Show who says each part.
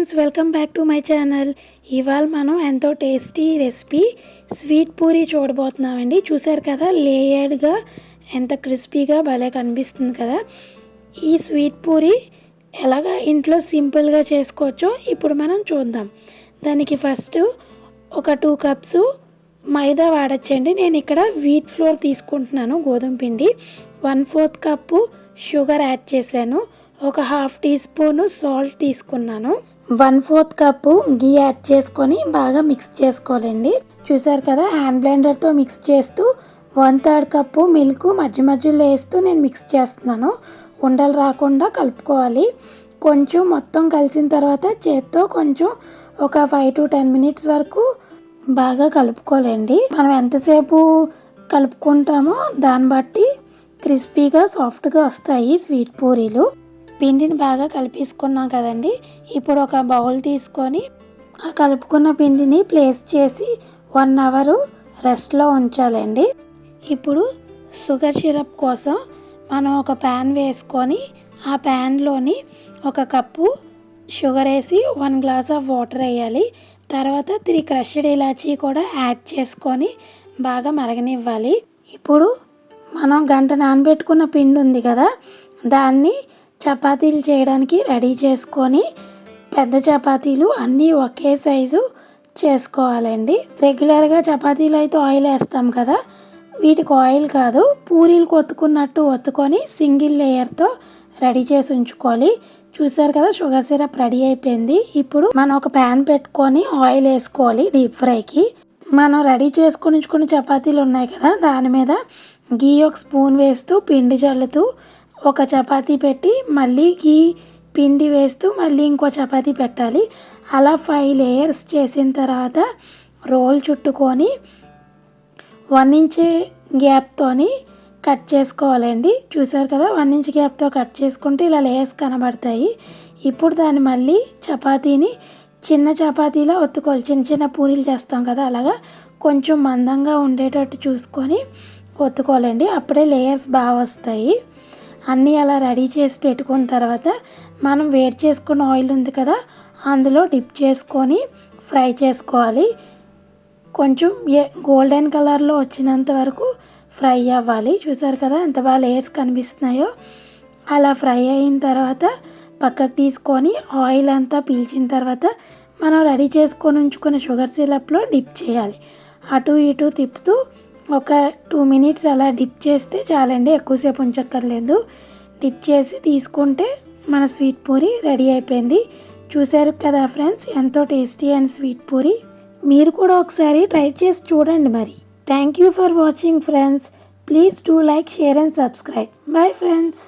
Speaker 1: Friends, welcome back to my channel. ఇవాళ మనం ఎంతో టేస్టీ రెసిపీ స్వీట్ పూరి చూడబోతున్నామండి. చూసారు కదా, లేయర్డ్గా ఎంత క్రిస్పీగా భలే కనిపిస్తుంది కదా. ఈ స్వీట్ పూరి ఎలాగా ఇంట్లో సింపుల్గా చేసుకోవచ్చో ఇప్పుడు మనం చూద్దాం. దానికి ఫస్ట్ ఒక 2 కప్స్ మైదా వాడచ్చండి. నేను ఇక్కడ వీట్ ఫ్లోర్ తీసుకుంటున్నాను, గోధుమ పిండి. 1/4 కప్పు షుగర్ యాడ్ చేశాను. ఒక 1/2 టీ స్పూను సాల్ట్ తీసుకున్నాను. 1/4 కప్పు గీ యాడ్ చేసుకొని బాగా మిక్స్ చేసుకోవాలండి. చూసారు కదా, హ్యాండ్ బ్లెండర్తో మిక్స్ చేస్తూ 1/3 కప్పు మిల్క్ మధ్య మధ్యలో వేస్తూ నేను మిక్స్ చేస్తున్నాను. ఉండలు రాకుండా కలుపుకోవాలి. కొంచెం మొత్తం కలిసిన తర్వాత చేత్తో కొంచెం ఒక 5 to 10 minutes వరకు బాగా కలుపుకోవాలండి. మనం ఎంతసేపు కలుపుకుంటామో దాన్ని బట్టి క్రిస్పీగా సాఫ్ట్గా వస్తాయి స్వీట్ పూరీలు. పిండిని బాగా కలిపేసుకున్నాం కదండి. ఇప్పుడు ఒక బౌల్ తీసుకొని ఆ కలుపుకున్న పిండిని ప్లేస్ చేసి 1 అవర్ రెస్ట్లో ఉంచాలండి. ఇప్పుడు షుగర్ సిరప్ కోసం మనం ఒక ప్యాన్ వేసుకొని ఆ ప్యాన్లోని 1 కప్పు షుగర్ వేసి 1 గ్లాస్ ఆఫ్ వాటర్ వేయాలి. తర్వాత 3 క్రష్డ్ ఇలాచీ కూడా యాడ్ చేసుకొని బాగా మరగనివ్వాలి. ఇప్పుడు మనం గంట నానబెట్టుకున్న పిండి ఉంది కదా, దాన్ని చపాతీలు చేయడానికి రెడీ చేసుకొని పెద్ద చపాతీలు అన్నీ ఒకే సైజు చేసుకోవాలండి. రెగ్యులర్గా చపాతీలు అయితే ఆయిల్ వేస్తాం కదా, వీటికి ఆయిల్ కాదు, పూరీలు ఒత్తుకున్నట్టు ఒత్తుకొని సింగిల్ లేయర్తో రెడీ చేసి ఉంచుకోవాలి. చూసారు కదా, షుగర్ సిరప్ రెడీ అయిపోయింది. ఇప్పుడు మనం ఒక ప్యాన్ పెట్టుకొని ఆయిల్ వేసుకోవాలి డీప్ ఫ్రైకి. మనం రెడీ చేసుకొని ఉంచుకున్న చపాతీలు ఉన్నాయి కదా, దాని మీద గీ 1 స్పూన్ వేస్తూ పిండి జల్లుతూ ఒక చపాతీ పెట్టి మళ్ళీ గీ పిండి వేస్తూ మళ్ళీ ఇంకో చపాతీ పెట్టాలి. అలా 5 లేయర్స్ చేసిన తర్వాత రోల్ చుట్టుకొని 1 ఇంచ్ గ్యాప్తోని కట్ చేసుకోవాలండి. చూసారు కదా, 1 ఇంచ్ గ్యాప్తో కట్ చేసుకుంటే ఇలా లేయర్స్ కనబడతాయి. ఇప్పుడు దాన్ని మళ్ళీ చపాతీని చిన్న చపాతీలా ఒత్తుకోవాలి. చిన్న చిన్న పూరీలు చేస్తాం కదా, అలాగా కొంచెం మందంగా ఉండేటట్టు చూసుకొని ఒత్తుకోవాలండి. అప్పుడే లేయర్స్ బాగా వస్తాయి. అన్నీ అలా రెడీ చేసి పెట్టుకున్న తర్వాత మనం వేడి చేసుకున్న ఆయిల్ ఉంది కదా, అందులో డిప్ చేసుకొని ఫ్రై చేసుకోవాలి. కొంచెం గోల్డెన్ కలర్లో వచ్చినంత వరకు ఫ్రై అవ్వాలి. చూసారు కదా ఎంత బాగా లేయర్స్ కనిపిస్తున్నాయో. అలా ఫ్రై అయిన తర్వాత పక్కకు తీసుకొని ఆయిల్ అంతా పీల్చిన తర్వాత మనం రెడీ చేసుకొని ఉంచుకున్న షుగర్ సిరప్లో డిప్ చేయాలి. అటు ఇటు తిప్పుతూ ఒక 2 minutes అలా డిప్ చేస్తే చాలండి, ఎక్కువసేపు ఉంచక్కర్లేదు. డిప్ చేసి తీసుకుంటే మన స్వీట్ పూరి రెడీ అయిపోయింది. చూసారు కదా ఫ్రెండ్స్, ఎంతో టేస్టీ అండ్ స్వీట్ పూరి. మీరు కూడా ఒకసారి ట్రై చేసి చూడండి మరి. Thank you for watching friends. Please do like, share and subscribe. Bye friends.